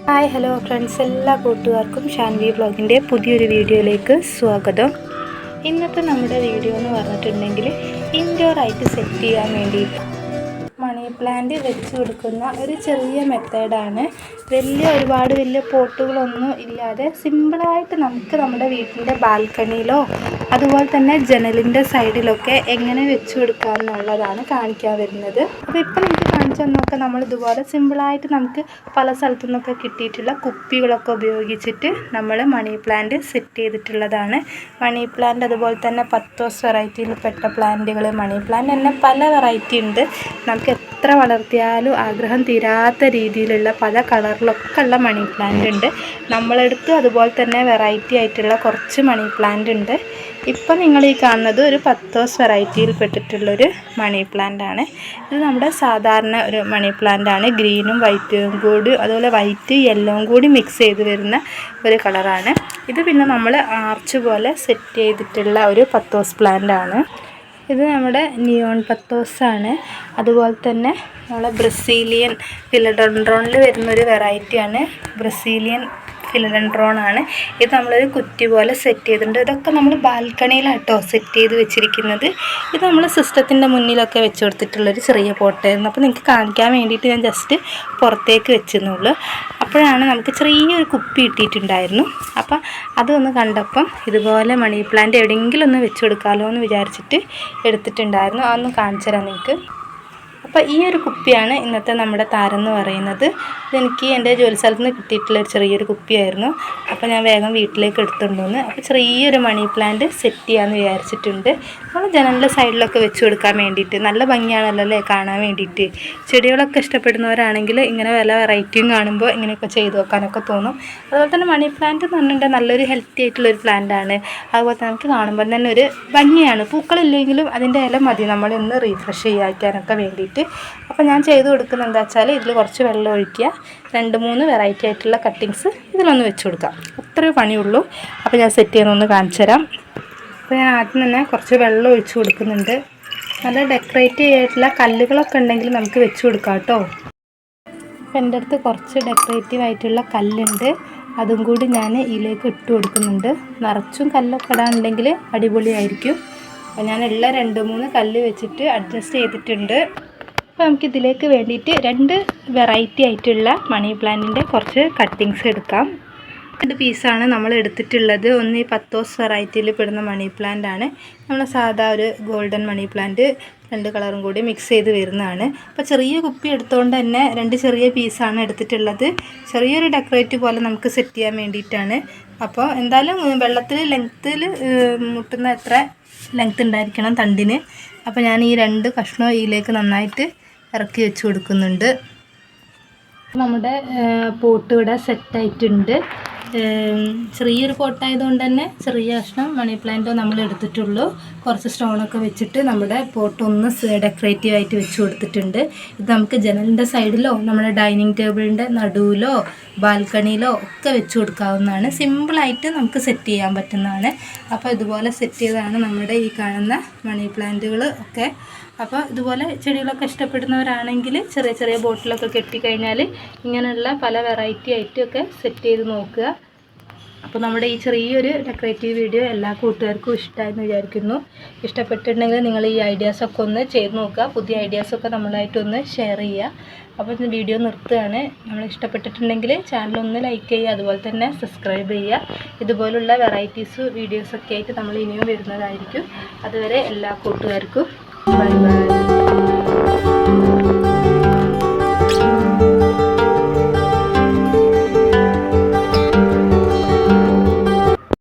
Hi hello friends, എല്ലാ കൂട്ടുകാർക്കും ഷാൻവി വ്ളോഗിൻ്റെ പുതിയൊരു വീഡിയോയിലേക്ക് സ്വാഗതം. ഇന്നത്തെ നമ്മുടെ വീഡിയോ എന്ന് പറഞ്ഞിട്ടുണ്ടെങ്കിൽ ഇൻഡോർ ആയിട്ട് സെറ്റ് ചെയ്യാൻ വേണ്ടിയിട്ട് മണി പ്ലാന്റ് വെച്ച് കൊടുക്കുന്ന ഒരു ചെറിയ മെത്തേഡാണ്. ഒരുപാട് വലിയ പോട്ടുകളൊന്നും ഇല്ലാതെ സിമ്പിളായിട്ട് നമുക്ക് നമ്മുടെ വീട്ടിൻ്റെ ബാൽക്കണിയിലോ അതുപോലെ തന്നെ ജനലിൻ്റെ സൈഡിലൊക്കെ എങ്ങനെ വെച്ച് കൊടുക്കാം എന്നുള്ളതാണ് കാണിക്കാൻ വരുന്നത്. അപ്പോൾ ഇപ്പോൾ നമുക്ക് കാണിച്ചു തന്നൊക്കെ നമ്മൾ ഇതുപോലെ സിമ്പിളായിട്ട് നമുക്ക് പല സ്ഥലത്തു നിന്നൊക്കെ കിട്ടിയിട്ടുള്ള കുപ്പികളൊക്കെ ഉപയോഗിച്ചിട്ട് നമ്മൾ മണി പ്ലാന്റ് സെറ്റ് ചെയ്തിട്ടുള്ളതാണ്. മണി പ്ലാന്റ് അതുപോലെ തന്നെ പത്തോസ് വെറൈറ്റിയിൽ പെട്ട പ്ലാന്റുകൾ, മണി പ്ലാന്റ് തന്നെ പല വെറൈറ്റി ഉണ്ട്. നമുക്ക് എത്ര വളർത്തിയാലും ആഗ്രഹം തീരാത്ത രീതിയിലുള്ള പല കളറിലൊക്കെ ഉള്ള മണി പ്ലാന്റ് ഉണ്ട് നമ്മളെടുത്ത്. അതുപോലെ തന്നെ വെറൈറ്റി ആയിട്ടുള്ള കുറച്ച് മണി പ്ലാന്റ് ഉണ്ട്. ഇപ്പം നിങ്ങൾ ഈ കാണുന്നത് ഒരു പത്തോസ് വെറൈറ്റിയിൽ പെട്ടിട്ടുള്ളൊരു മണി പ്ലാന്റ് ആണ്. ഇത് നമ്മുടെ സാധാരണ ഒരു മണി പ്ലാന്റ് ആണ്. ഗ്രീനും വൈറ്റും കൂടി, അതുപോലെ വൈറ്റ് യെല്ലോയും കൂടി മിക്സ് ചെയ്ത് വരുന്ന ഒരു കളറാണ് ഇത്. പിന്നെ നമ്മൾ ആർച്ച് പോലെ സെറ്റ് ചെയ്തിട്ടുള്ള ഒരു പത്തോസ് പ്ലാന്റ് ആണ് ഇത്. നമ്മുടെ നിയോൺ പത്തോസാണ്. അതുപോലെ തന്നെ നമ്മളെ ബ്രസീലിയൻ ഫിലഡെൻഡ്രോണിൽ വരുന്നൊരു വെറൈറ്റിയാണ്. ബ്രസീലിയൻ ഫിലഡെൻഡ്രോൺ ആണ് ഇത്. നമ്മളൊരു കുറ്റി പോലെ സെറ്റ് ചെയ്തിട്ടുണ്ട്. ഇതൊക്കെ നമ്മൾ ബാൽക്കണിയിലാട്ടോ സെറ്റ് ചെയ്ത് വെച്ചിരിക്കുന്നത്. ഇത് നമ്മൾ സിസ്റ്റത്തിൻ്റെ മുന്നിലൊക്കെ വെച്ച് കൊടുത്തിട്ടുള്ളൊരു ചെറിയ പോട്ടായിരുന്നു. അപ്പോൾ നിങ്ങൾക്ക് കാണിക്കാൻ വേണ്ടിയിട്ട് ഞാൻ ജസ്റ്റ് പുറത്തേക്ക് വെച്ചെന്നുള്ളൂ. അപ്പോഴാണ് നമുക്ക് ചെറിയൊരു കുപ്പി കിട്ടിയിട്ടുണ്ടായിരുന്നു. അപ്പം അതൊന്ന് കണ്ടപ്പം ഇതുപോലെ മണി പ്ലാന്റ് എവിടെയെങ്കിലും ഒന്ന് വെച്ച് കൊടുക്കാമല്ലോ എന്ന് വിചാരിച്ചിട്ട് എടുത്തിട്ടുണ്ടായിരുന്നു. അതൊന്ന് കാണിച്ചു തരാം നിങ്ങൾക്ക്. അപ്പോൾ ഈ ഒരു കുപ്പിയാണ് ഇന്നത്തെ നമ്മുടെ താരം എന്ന് പറയുന്നത്. ഇതെനിക്ക് എൻ്റെ ജോലി സ്ഥലത്ത് നിന്ന് കിട്ടിയിട്ടുള്ള ഒരു ചെറിയൊരു കുപ്പിയായിരുന്നു. അപ്പോൾ ഞാൻ വേഗം വീട്ടിലേക്ക് എടുത്തുകൊണ്ടുവന്ന് അപ്പോൾ ചെറിയൊരു മണി പ്ലാന്റ് സെറ്റ് ചെയ്യാമെന്ന് വിചാരിച്ചിട്ടുണ്ട്. നമ്മൾ ജനലിൻ്റെ സൈഡിലൊക്കെ വെച്ച് കൊടുക്കാൻ വേണ്ടിയിട്ട് നല്ല ഭംഗിയാണല്ലോ അല്ലേ കാണാൻ വേണ്ടിയിട്ട്. ചെടികളൊക്കെ ഇഷ്ടപ്പെടുന്നവരാണെങ്കിൽ ഇങ്ങനെ വല്ല വെറൈറ്റിയും കാണുമ്പോൾ ഇങ്ങനെയൊക്കെ ചെയ്ത് വെക്കാനൊക്കെ തോന്നും. അതുപോലെ തന്നെ മണി പ്ലാന്റ് എന്ന് പറഞ്ഞിട്ടുണ്ടെങ്കിൽ നല്ലൊരു ഹെൽത്തി ആയിട്ടുള്ളൊരു പ്ലാന്റ് ആണ്. അതുപോലെ തന്നെ നമുക്ക് കാണുമ്പോൾ തന്നെ ഒരു ഭംഗിയാണ്. പൂക്കളില്ലെങ്കിലും അതിൻ്റെ ഇല മതി നമ്മളൊന്ന് റീഫ്രഷ് ചെയ്യാനൊക്കെ വേണ്ടിയിട്ട്. അപ്പോൾ ഞാൻ ചെയ്ത് കൊടുക്കുന്നത് എന്താ വെച്ചാൽ ഇതിൽ കുറച്ച് വെള്ളം ഒഴിക്കുക, 2-3 വെറൈറ്റി ആയിട്ടുള്ള കട്ടിങ്സ് ഇതിലൊന്ന് വെച്ച് കൊടുക്കാം. അത്രയേ പണിയുള്ളൂ. അപ്പോൾ ഞാൻ സെറ്റ് ചെയ്യുന്നൊന്ന് കാണിച്ചു തരാം. അപ്പോൾ ഞാൻ ആദ്യം തന്നെ കുറച്ച് വെള്ളം ഒഴിച്ച് കൊടുക്കുന്നുണ്ട്. നല്ല ഡെക്കറേറ്റീവ് ആയിട്ടുള്ള കല്ലുകളൊക്കെ ഉണ്ടെങ്കിൽ നമുക്ക് വെച്ച് കൊടുക്കാം കേട്ടോ. അപ്പോൾ എൻ്റെ അടുത്ത് കുറച്ച് ഡെക്കറേറ്റീവ് ആയിട്ടുള്ള കല്ലുണ്ട്. അതും കൂടി ഞാൻ ഇതിലേക്ക് ഇട്ട് കൊടുക്കുന്നുണ്ട്. നിറച്ചും കല്ലൊക്കെ ഇടാനുണ്ടെങ്കിൽ അടിപൊളിയായിരിക്കും. അപ്പോൾ ഞാൻ എല്ലാ 2-3 കല്ല് വെച്ചിട്ട് അഡ്ജസ്റ്റ് ചെയ്തിട്ടുണ്ട്. അപ്പോൾ നമുക്കിതിലേക്ക് വേണ്ടിയിട്ട് 2 വെറൈറ്റി ആയിട്ടുള്ള മണി പ്ലാന്റിൻ്റെ കുറച്ച് കട്ടിങ്സ് എടുക്കാം. 2 പീസാണ് നമ്മൾ എടുത്തിട്ടുള്ളത്. ഒന്ന് ഈ പത്തോസ് വെറൈറ്റിയിൽ പെടുന്ന മണി പ്ലാന്റ് ആണ്. നമ്മൾ സാധാ ഒരു ഗോൾഡൻ മണി പ്ലാന്റ് 2 കളറും കൂടി മിക്സ് ചെയ്ത് വരുന്നതാണ്. അപ്പോൾ ചെറിയ കുപ്പി എടുത്തുകൊണ്ട് തന്നെ 2 ചെറിയ പീസാണ് എടുത്തിട്ടുള്ളത്. ചെറിയൊരു ഡെക്കറേറ്റീവ് പോലെ നമുക്ക് സെറ്റ് ചെയ്യാൻ വേണ്ടിയിട്ടാണ്. അപ്പോൾ എന്തായാലും വെള്ളത്തിൽ ലെങ്ത്തിൽ മുട്ടുന്ന എത്ര ലെങ്ത്ത് ഉണ്ടായിരിക്കണം തണ്ടിന്. അപ്പോൾ ഞാൻ ഈ 2 കഷ്ണം ഇതിലേക്ക് നന്നായിട്ട് ഇറക്കി വെച്ച് കൊടുക്കുന്നുണ്ട്. നമ്മുടെ പോട്ട് ഇവിടെ സെറ്റായിട്ടുണ്ട്. ചെറിയൊരു പോട്ടായതുകൊണ്ട് തന്നെ ചെറിയ കഷ്ണം മണി പ്ലാന്റ് നമ്മൾ എടുത്തിട്ടുള്ളൂ. കുറച്ച് സ്റ്റോണൊക്കെ വെച്ചിട്ട് നമ്മുടെ പോട്ടൊന്ന് ഡെക്കറേറ്റീവ് ആയിട്ട് വെച്ച് കൊടുത്തിട്ടുണ്ട്. ഇത് നമുക്ക് ജനലിൻ്റെ സൈഡിലോ നമ്മുടെ ഡൈനിങ് ടേബിളിൻ്റെ നടുവിലോ ബാൽക്കണിയിലോ ഒക്കെ വെച്ച് കൊടുക്കാവുന്നതാണ്. സിമ്പിളായിട്ട് നമുക്ക് സെറ്റ് ചെയ്യാൻ പറ്റുന്നതാണ്. അപ്പോൾ ഇതുപോലെ സെറ്റ് ചെയ്താണ് നമ്മുടെ ഈ കാണുന്ന മണി പ്ലാന്റുകൾ ഒക്കെ. അപ്പോൾ ഇതുപോലെ ചെടികളൊക്കെ ഇഷ്ടപ്പെടുന്നവരാണെങ്കിൽ ചെറിയ ചെറിയ ബോട്ടിലൊക്കെ കെട്ടിക്കഴിഞ്ഞാൽ ഇങ്ങനെയുള്ള പല വെറൈറ്റി ആയിട്ടൊക്കെ സെറ്റ് ചെയ്ത് നോക്കുക. അപ്പോൾ നമ്മുടെ ഈ ചെറിയൊരു ഡെക്കറേറ്റീവ് വീഡിയോ എല്ലാ കൂട്ടുകാർക്കും ഇഷ്ടമായെന്ന് വിചാരിക്കുന്നു. ഇഷ്ടപ്പെട്ടിട്ടുണ്ടെങ്കിൽ നിങ്ങൾ ഈ ഐഡിയാസൊക്കെ ഒന്ന് ചെയ്ത് നോക്കുക. പുതിയ ഐഡിയാസൊക്കെ നമ്മളായിട്ടൊന്ന് ഷെയർ ചെയ്യുക. അപ്പോൾ ഇന്ന് വീഡിയോ നിർത്തുകയാണ്. നമ്മൾ ഇഷ്ടപ്പെട്ടിട്ടുണ്ടെങ്കിൽ ചാനലൊന്ന് ലൈക്ക് ചെയ്യുക, അതുപോലെ തന്നെ സബ്സ്ക്രൈബ് ചെയ്യുക. ഇതുപോലുള്ള വെറൈറ്റീസ് വീഡിയോസൊക്കെ ആയിട്ട് നമ്മൾ ഇനിയും വരുന്നതായിരിക്കും. അതുവരെ എല്ലാ കൂട്ടുകാർക്കും ബൈ ബൈ.